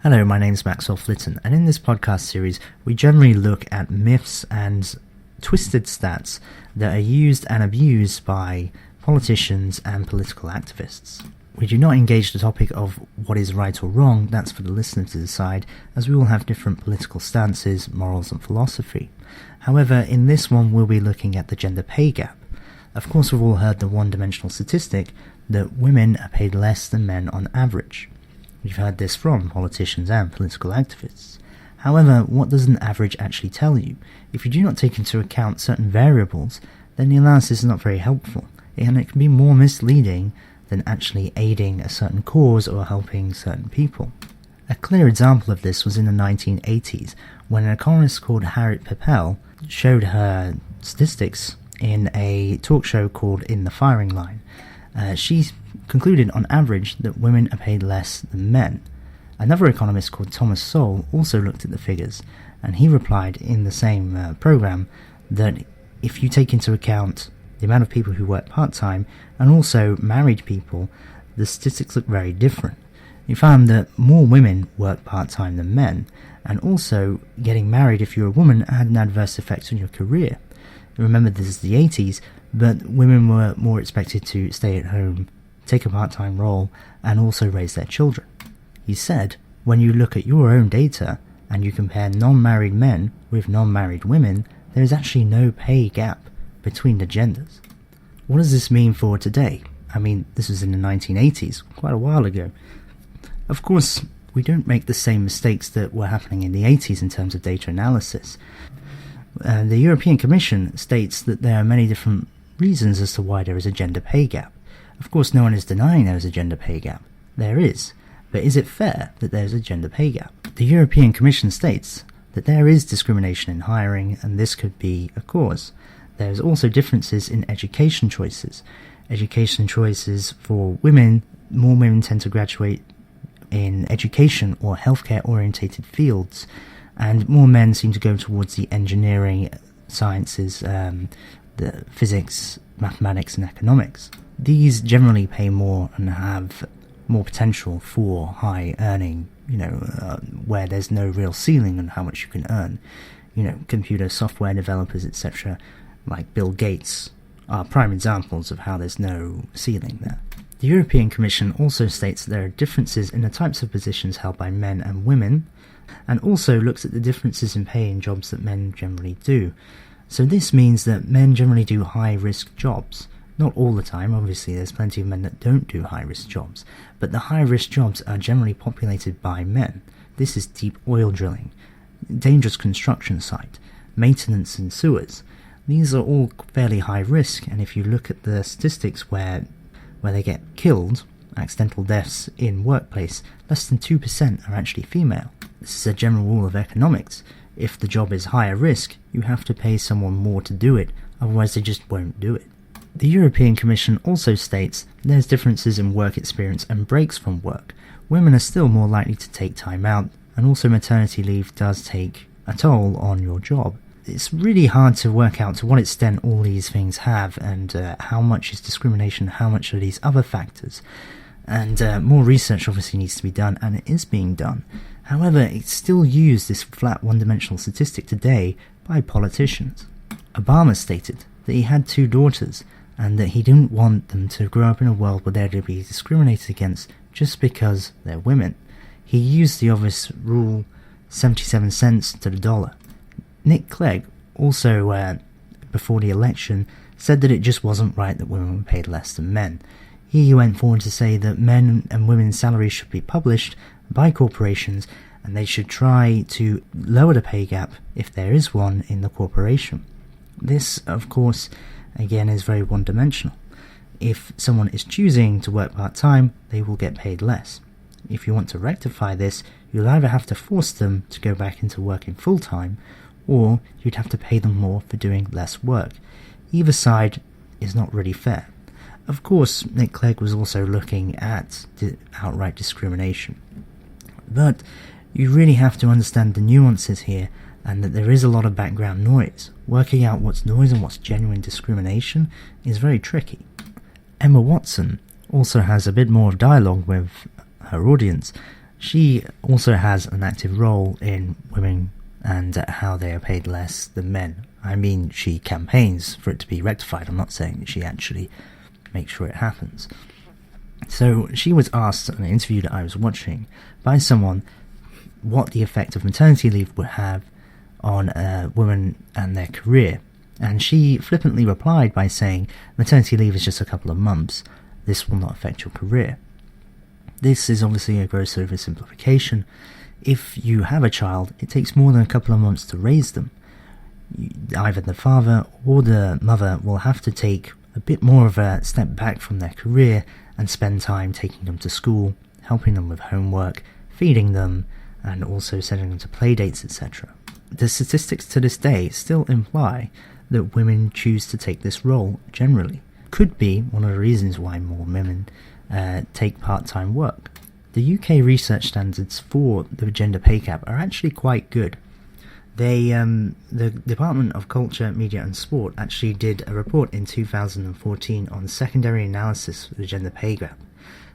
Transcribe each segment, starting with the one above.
Hello, my name is Maxwell Flitton, and in this podcast series, we generally look at myths and twisted stats that are used and abused by politicians and political activists. We do not engage the topic of what is right or wrong, that's for the listener to decide, as we all have different political stances, morals and philosophy. However, in this one we'll be looking at the gender pay gap. Of course, we've all heard the one-dimensional statistic that women are paid less than men on average. We've heard this from politicians and political activists. However, what does an average actually tell you? If you do not take into account certain variables, then the analysis is not very helpful, and it can be more misleading than actually aiding a certain cause or helping certain people. A clear example of this was in the 1980s, when an economist called Harriet Pepel showed her statistics in a talk show called In the Firing Line. She concluded on average that women are paid less than men. Another economist called Thomas Sowell also looked at the figures, and he replied in the same program that if you take into account the amount of people who work part-time and also married people, the statistics look very different. He found that more women work part-time than men, and also getting married if you're a woman had an adverse effect on your career. Remember, this is the 80s, but women were more expected to stay at home, take a part-time role, and also raise their children. He said, when you look at your own data and you compare non-married men with non-married women, there is actually no pay gap between the genders. What does this mean for today? I mean, this was in the 1980s, quite a while ago. Of course, we don't make the same mistakes that were happening in the 80s in terms of data analysis. The European Commission states that there are many different reasons as to why there is a gender pay gap. Of course, no one is denying there is a gender pay gap. There is. But is it fair that there is a gender pay gap? The European Commission states that there is discrimination in hiring, and this could be a cause. There is also differences in education choices. Education choices for women, more women tend to graduate in education or healthcare-orientated fields, and more men seem to go towards the engineering, sciences, the physics, mathematics and economics. These generally pay more and have more potential for high earning, where there's no real ceiling on how much you can earn. Computer software developers, etc., like Bill Gates, are prime examples of how there's no ceiling there. The European Commission also states that there are differences in the types of positions held by men and women, and also looks at the differences in pay in jobs that men generally do. So this means that men generally do high-risk jobs. Not all the time, obviously there's plenty of men that don't do high-risk jobs, but the high-risk jobs are generally populated by men. This is deep oil drilling, dangerous construction site, maintenance and sewers. These are all fairly high risk, and if you look at the statistics where they get killed, accidental deaths in workplace, less than 2% are actually female. This is a general rule of economics. If the job is higher risk, you have to pay someone more to do it, otherwise they just won't do it. The European Commission also states there's differences in work experience and breaks from work. Women are still more likely to take time out, and also maternity leave does take a toll on your job. It's really hard to work out to what extent all these things have, and how much is discrimination, how much are these other factors. And more research obviously needs to be done, and it is being done. However, it's still used, this flat one-dimensional statistic today, by politicians. Obama stated that he had 2 daughters, and that he didn't want them to grow up in a world where they're to be discriminated against just because they're women. He used the obvious rule, 77 cents to the dollar. Nick Clegg, also before the election, said that it just wasn't right that women were paid less than men. He went forward to say that men and women's salaries should be published by corporations, and they should try to lower the pay gap if there is one in the corporation. This, of course, again is very one-dimensional. If someone is choosing to work part-time, they will get paid less. If you want to rectify this, you'll either have to force them to go back into working full-time, or you'd have to pay them more for doing less work. Either side is not really fair. Of course, Nick Clegg was also looking at outright discrimination. But you really have to understand the nuances here, and that there is a lot of background noise. Working out what's noise and what's genuine discrimination is very tricky. Emma Watson also has a bit more of dialogue with her audience. She also has an active role in women and how they are paid less than men. I mean, she campaigns for it to be rectified. I'm not saying that she actually makes sure it happens. So she was asked in an interview that I was watching by someone what the effect of maternity leave would have on a woman and their career. And she flippantly replied by saying, maternity leave is just a couple of months. This will not affect your career. This is obviously a gross oversimplification. If you have a child, it takes more than a couple of months to raise them. Either the father or the mother will have to take a bit more of a step back from their career and spend time taking them to school, helping them with homework, feeding them, and also sending them to play dates, etc. The statistics to this day still imply that women choose to take this role generally. Could be one of the reasons why more women take part-time work. The UK research standards for the gender pay gap are actually quite good. The Department of Culture, Media and Sport actually did a report in 2014 on secondary analysis of the gender pay gap.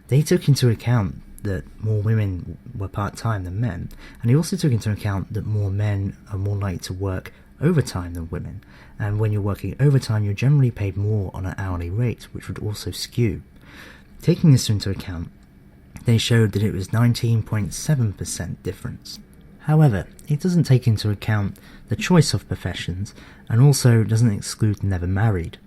They took into account that more women were part-time than men, and they also took into account that more men are more likely to work overtime than women, and when you're working overtime you're generally paid more on an hourly rate, which would also skew. Taking this into account, they showed that it was 19.7% difference. However, it doesn't take into account the choice of professions and also doesn't exclude the never married.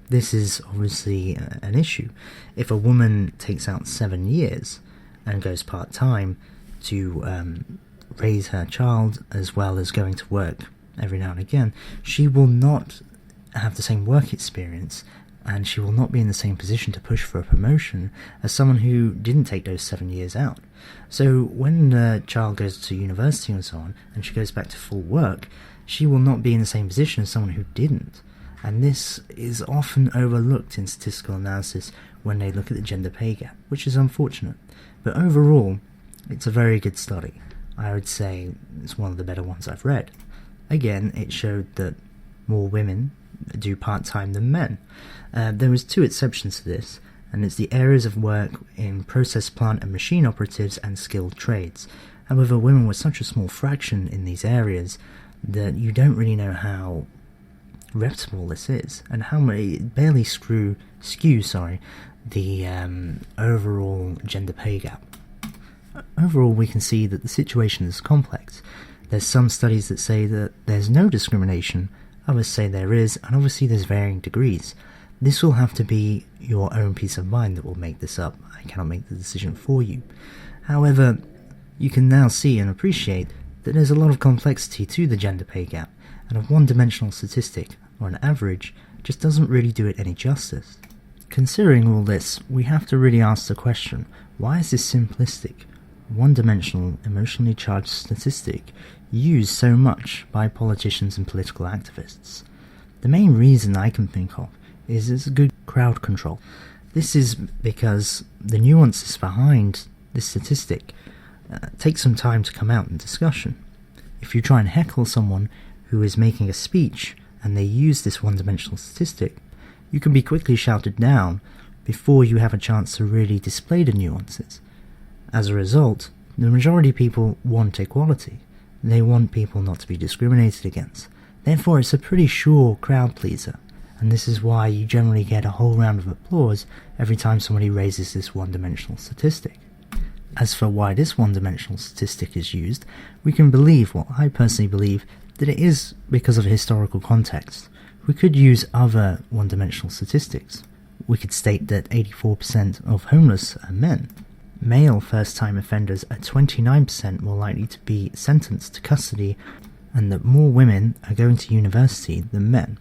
This is obviously an issue. If a woman takes out 7 years and goes part-time to raise her child as well as going to work every now and again, she will not have the same work experience and she will not be in the same position to push for a promotion as someone who didn't take those 7 years out. So when the child goes to university and so on, and she goes back to full work, she will not be in the same position as someone who didn't. And this is often overlooked in statistical analysis when they look at the gender pay gap, which is unfortunate. But overall, it's a very good study. I would say it's one of the better ones I've read. Again, it showed that more women do part-time than men. There was 2 exceptions to this, and it's the areas of work in process plant and machine operatives and skilled trades. However, women were such a small fraction in these areas that you don't really know how reputable this is, and how many barely skew the overall gender pay gap. Overall, we can see that the situation is complex. There's some studies that say that there's no discrimination, others say there is, and obviously there's varying degrees. This will have to be your own peace of mind that will make this up. I cannot make the decision for you. However, you can now see and appreciate that there's a lot of complexity to the gender pay gap, and a one-dimensional statistic, or an average, just doesn't really do it any justice. Considering all this, we have to really ask the question, why is this simplistic, one-dimensional, emotionally charged statistic used so much by politicians and political activists? The main reason I can think of is it's good crowd control. This is because the nuances behind this statistic take some time to come out in discussion. If you try and heckle someone who is making a speech and they use this one-dimensional statistic, you can be quickly shouted down before you have a chance to really display the nuances. As a result, the majority of people want equality. They want people not to be discriminated against. Therefore, it's a pretty sure crowd pleaser, and this is why you generally get a whole round of applause every time somebody raises this one-dimensional statistic. As for why this one-dimensional statistic is used, we can believe, well, I personally believe, that it is because of historical context. We could use other one-dimensional statistics. We could state that 84% of homeless are men. Male first-time offenders are 29% more likely to be sentenced to custody, and that more women are going to university than men.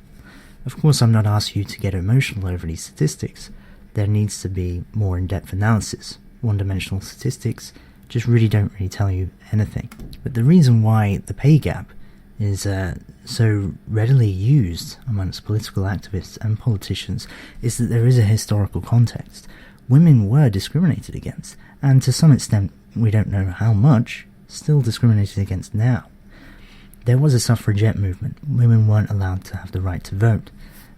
Of course, I'm not asking you to get emotional over these statistics. There needs to be more in-depth analysis. One-dimensional statistics just really don't really tell you anything. But the reason why the pay gap is so readily used amongst political activists and politicians is that there is a historical context. Women were discriminated against, and to some extent, we don't know how much, still discriminated against now. There was a suffragette movement. Women weren't allowed to have the right to vote.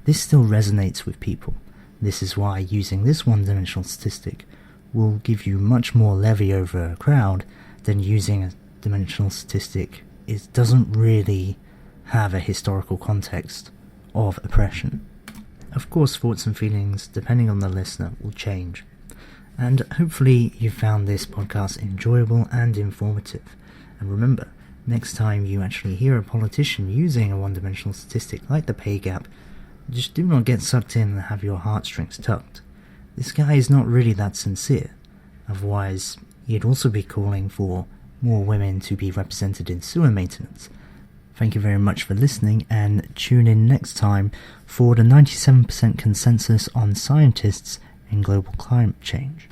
This still resonates with people. This is why using this one-dimensional statistic will give you much more levy over a crowd then using a dimensional statistic doesn't really have a historical context of oppression. Of course, thoughts and feelings, depending on the listener, will change. And hopefully you found this podcast enjoyable and informative. And remember, next time you actually hear a politician using a one-dimensional statistic like the pay gap, just do not get sucked in and have your heartstrings tugged. This guy is not really that sincere. Otherwise, he'd also be calling for more women to be represented in sewer maintenance. Thank you very much for listening, and tune in next time for the 97% consensus on scientists in global climate change.